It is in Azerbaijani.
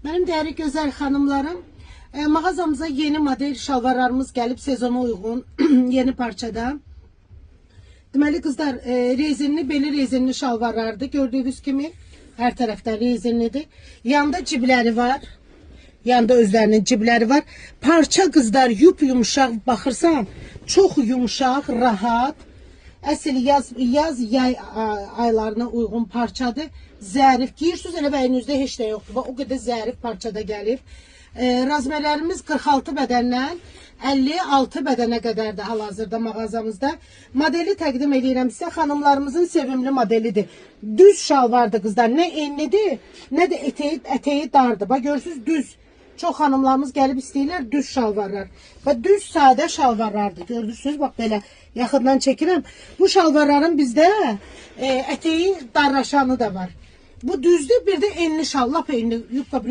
Benim değerli güzel hanımlarım, mağazamıza yeni model şalvarlarımız gelip sezona uygun yeni parçada. Deməli kızlar, rezinli, beli rezinli şalvarlardı. Gördüğünüz gibi her tarafta rezinlidir. Yanda cibləri var. Yanda özlərinin cibləri var. Parça kızlar yumuşaq baxırsan, çok yumuşaq, rahat. Əsl yay aylarına uygun parçadır. Zərif. Giyirsiniz, elə bəyinizdə heç də yoxdur. O qədər zərif parçada gəlir. Razmerlərimiz 46 bədəndən 56 bədənə qədərdir hal-hazırda mağazamızda. Modeli təqdim edirəm sizə. Xanımlarımızın sevimli modelidir. Düz şalvardır kızlar. Nə enlidir, nə də eteği dardır. Bax görürsünüz, düz. Çox xanımlarımız gəlib istəyirlər düz şalvarlar. Və düz sadə şalvarlardır. Görürsünüz, bax belə yaxından çəkirəm. Bu şalvarların bizdə eteği darraşanı da var. Bu düzdür, bir də enli şal, lap enli yubka.